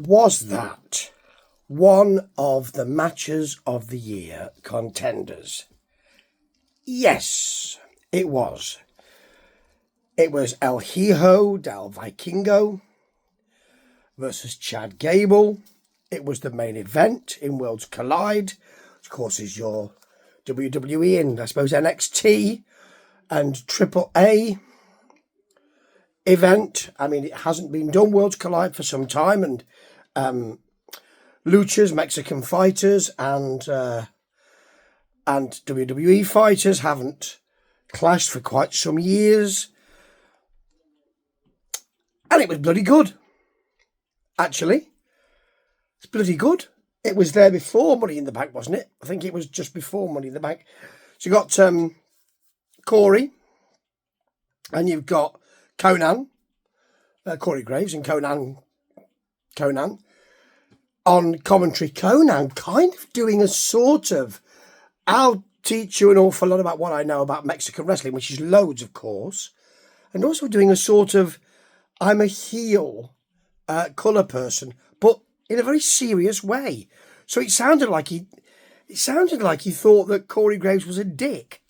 Was that one of the matches of the year contenders? Yes, it was. It was El Hijo del Vikingo versus Chad Gable. It was the main event in Worlds Collide, which of course is your WWE and I suppose NXT and Triple A event. I mean, it hasn't been done, Worlds Collide, for some time, and luchas, Mexican fighters, and WWE fighters haven't clashed for quite some years. And it was bloody good. Actually, it's bloody good. It was there before Money in the Bank, wasn't it? I think it was just before Money in the Bank. So you got Corey, and you've got Conan, Corey Graves, and Conan on commentary. Conan kind of doing a sort of, I'll teach you an awful lot about what I know about Mexican wrestling, which is loads, of course, and also doing a sort of, I'm a heel colour person, but in a very serious way. So it sounded like he thought that Corey Graves was a dick.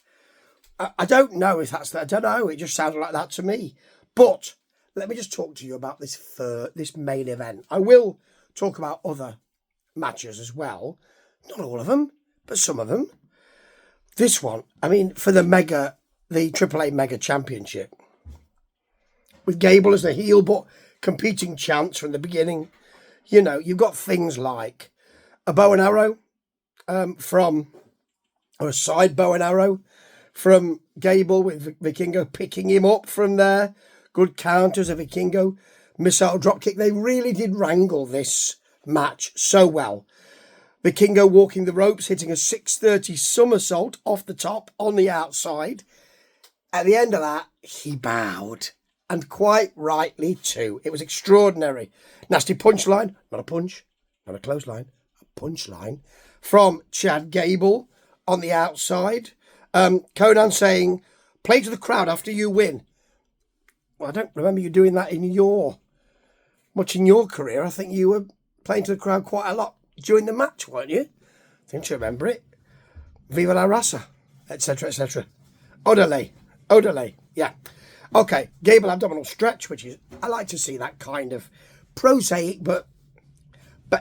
I don't know if that's that. I don't know. It just sounded like that to me. But let me just talk to you about this main event. I will talk about other matches as well. Not all of them, but some of them. This one, I mean, for the AAA Mega Championship, with Gable as the heel, but competing champs from the beginning. You know, you've got things like a bow and arrow or a side bow and arrow from Gable with Vikingo picking him up from there. Good counters of Vikingo, missile dropkick. They really did wrangle this match so well. Vikingo walking the ropes, hitting a 630 somersault off the top on the outside. At the end of that, he bowed. And quite rightly too. It was extraordinary. Nasty punchline, not a punch, not a clothesline, a punchline from Chad Gable on the outside. Conan saying, play to the crowd after you win. Well, I don't remember you doing that much in your career. I think you were playing to the crowd quite a lot during the match, weren't you? I think you remember it. Viva la raza, etc., etc. Odele, yeah. Okay, Gable abdominal stretch, which is, I like to see that kind of prosaic, but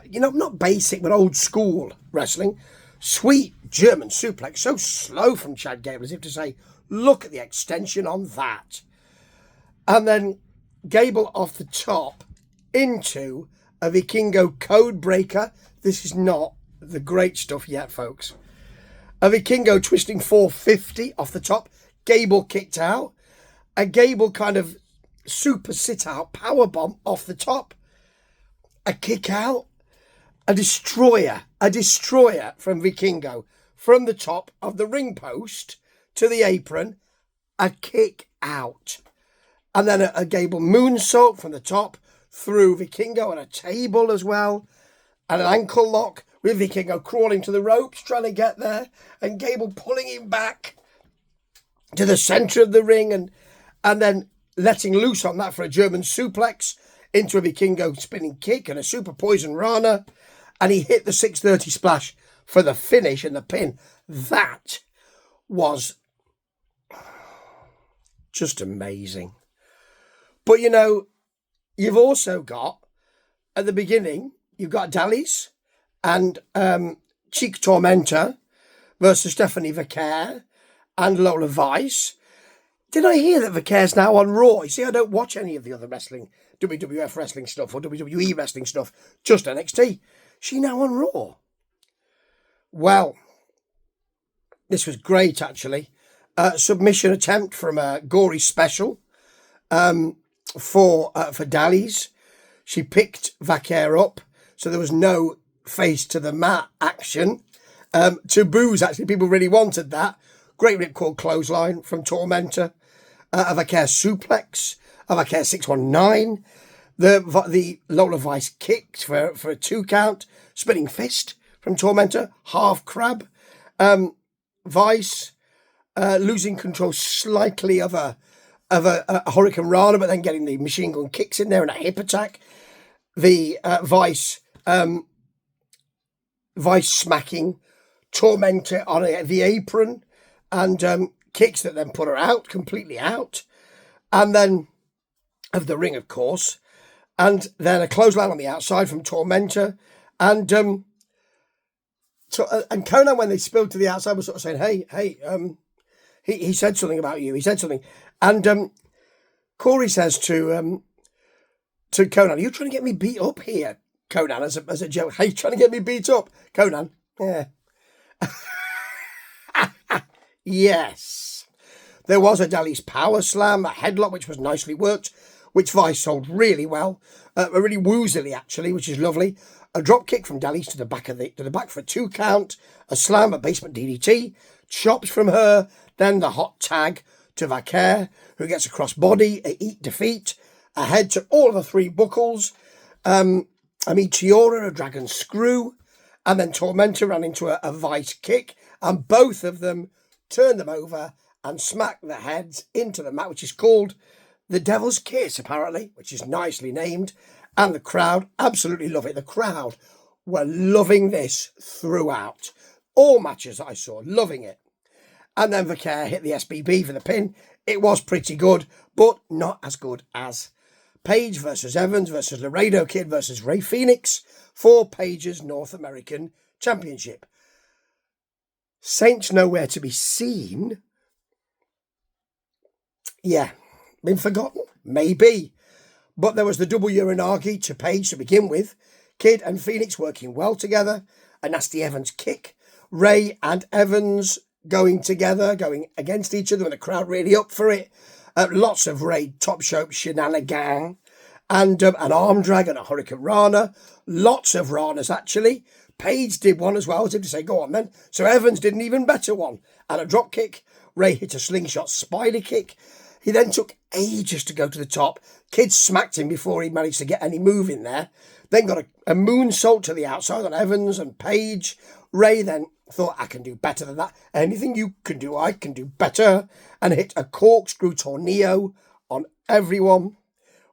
you know, not basic, but old school wrestling. Sweet German suplex, so slow from Chad Gable, as if to say, look at the extension on that. And then Gable off the top into a Vikingo code breaker. This is not the great stuff yet, folks. A Vikingo twisting 450 off the top. Gable kicked out. A Gable kind of super sit-out powerbomb off the top. A kick out. A destroyer from Vikingo from the top of the ring post to the apron. A kick out. And then a Gable moonsault from the top through Vikingo and a table as well. And an ankle lock with Vikingo crawling to the ropes, trying to get there. And Gable pulling him back to the centre of the ring and then letting loose on that for a German suplex into a Vikingo spinning kick and a super poison rana. And he hit the 630 splash for the finish and the pin. That was just amazing. But, you know, you've also got, at the beginning, you've got Dallas and Cheek Tormentor versus Stephanie Vaquer and Lola Vice. Did I hear that Vaquer's now on Raw? You see, I don't watch any of the other wrestling, WWF wrestling stuff or WWE wrestling stuff, just NXT. She now on Raw. Well, this was great, actually. Submission attempt from a Gory Special for Dallas. She picked Vaquer up, so there was no face to the mat action. To booze, actually, people really wanted that. Great ripcord clothesline from Tormentor. A Vaquer suplex. A Vaquer 619. The Lola Vice kicked for a 2 count. Spinning fist from Tormentor. Half crab. Vice losing control slightly of a Hurricane Rana, but then getting the machine gun kicks in there and a hip attack. the Vice smacking Tormentor on the apron, and kicks that then put her out, completely out, and then of the ring, of course, and then a clothesline on the outside from Tormentor, and and Conan, when they spilled to the outside, was sort of saying, hey, he said something about you, he said something, and Corey says to Conan, "Are you trying to get me beat up here, Conan?" As a joke, "Hey, you trying to get me beat up, Conan?" Yeah. Yes. There was a Dally's power slam, a headlock, which was nicely worked, which Vice sold really well, really woozily actually, which is lovely. A drop kick from Dally's to the back for a 2 count, a slam, a basement DDT, chops from her, then the hot tag to Vaquer, who gets a crossbody, a eat defeat, a head to all of the 3 buckles, a Meteora, a dragon screw, and then Tormentor ran into a Vice kick, and both of them turned them over and smacked their heads into the mat, which is called the Devil's Kiss, apparently, which is nicely named. And the crowd absolutely love it. The crowd were loving this throughout. All matches I saw, loving it. And then Vaquer hit the SBB for the pin. It was pretty good, but not as good as Page versus Evans versus Laredo Kid versus Ray Phoenix for Page's North American Championship. Saints nowhere to be seen. Yeah, been forgotten? Maybe. But there was the double Uranagi to Page to begin with. Kid and Phoenix working well together. A nasty Evans kick. Ray and Evans going together, going against each other, and the crowd really up for it. Lots of Ray top rope shenanigans. And an arm drag and a Hurricane Rana. Lots of Ranas, actually. Page did one as well, as if to say, go on then. So Evans did an even better one. And a drop kick. Ray hit a slingshot spider kick. He then took ages to go to the top. Kid smacked him before he managed to get any move in there. Then got a moonsault to the outside on Evans and Page. Ray then thought, I can do better than that. Anything you can do, I can do better. And hit a corkscrew tornado on everyone.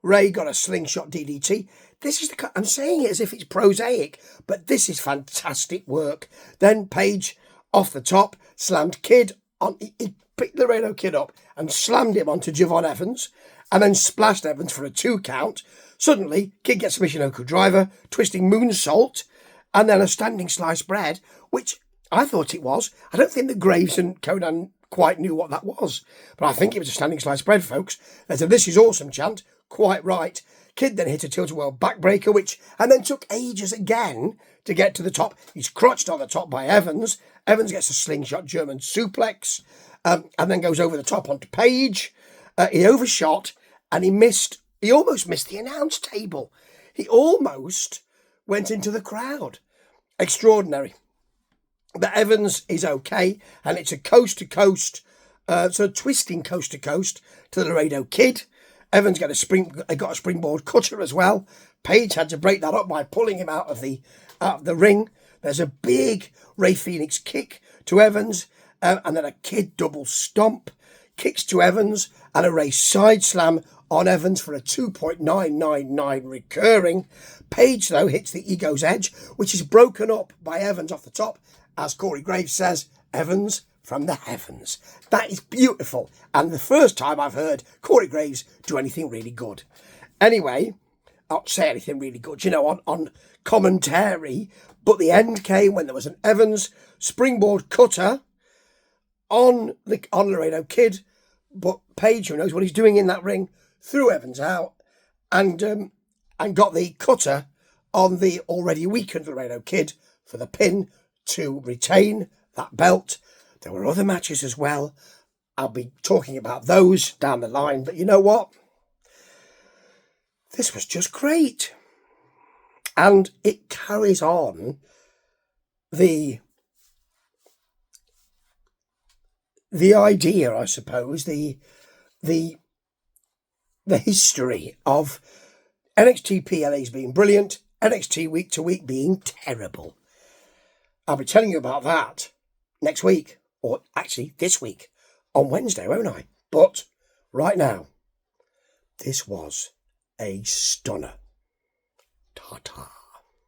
Ray got a slingshot DDT. This is I'm saying it as if it's prosaic, but this is fantastic work. Then Page, off the top, slammed Kid on. He picked the Laredo Kid up and slammed him onto Javon Evans, and then splashed Evans for a 2 count. Suddenly, Kid gets a Michinoku driver, twisting moonsault, and then a standing sliced bread, which I thought it was. I don't think that Graves and Conan quite knew what that was, but I think it was a standing sliced bread, folks. There's a "This is awesome" chant. Quite right. Kid then hit a tilt-a-whirl backbreaker, and then took ages again to get to the top. He's crotched on the top by Evans. Evans gets a slingshot German suplex, and then goes over the top onto Page. He overshot, and he almost missed the announce table. He almost went into the crowd. Extraordinary. But Evans is okay, and it's a coast-to-coast, sort of twisting coast-to-coast to the Laredo Kid. Evans got a springboard cutter as well. Page had to break that up by pulling him out of the ring. There's a big Ray Phoenix kick to Evans, and then a Kid double stomp, kicks to Evans, and a Ray side slam on Evans for a 2.999 recurring. Page, though, hits the Ego's Edge, which is broken up by Evans off the top. As Corey Graves says, Evans from the heavens. That is beautiful, and the first time I've heard Corey Graves do anything really good. Anyway, not say anything really good, on commentary, but the end came when there was an Evans springboard cutter on Laredo Kid, but Page, who knows what he's doing in that ring, threw Evans out and got the cutter on the already weakened Laredo Kid for the pin to retain that belt. There were other matches as well. I'll be talking about those down the line, but you know what? This was just great. And it carries on the idea, I suppose, the history of NXT PLAs being brilliant, NXT week to week being terrible. I'll be telling you about that next week, or actually this week, on Wednesday, won't I? But right now, this was a stunner. Ta-ta.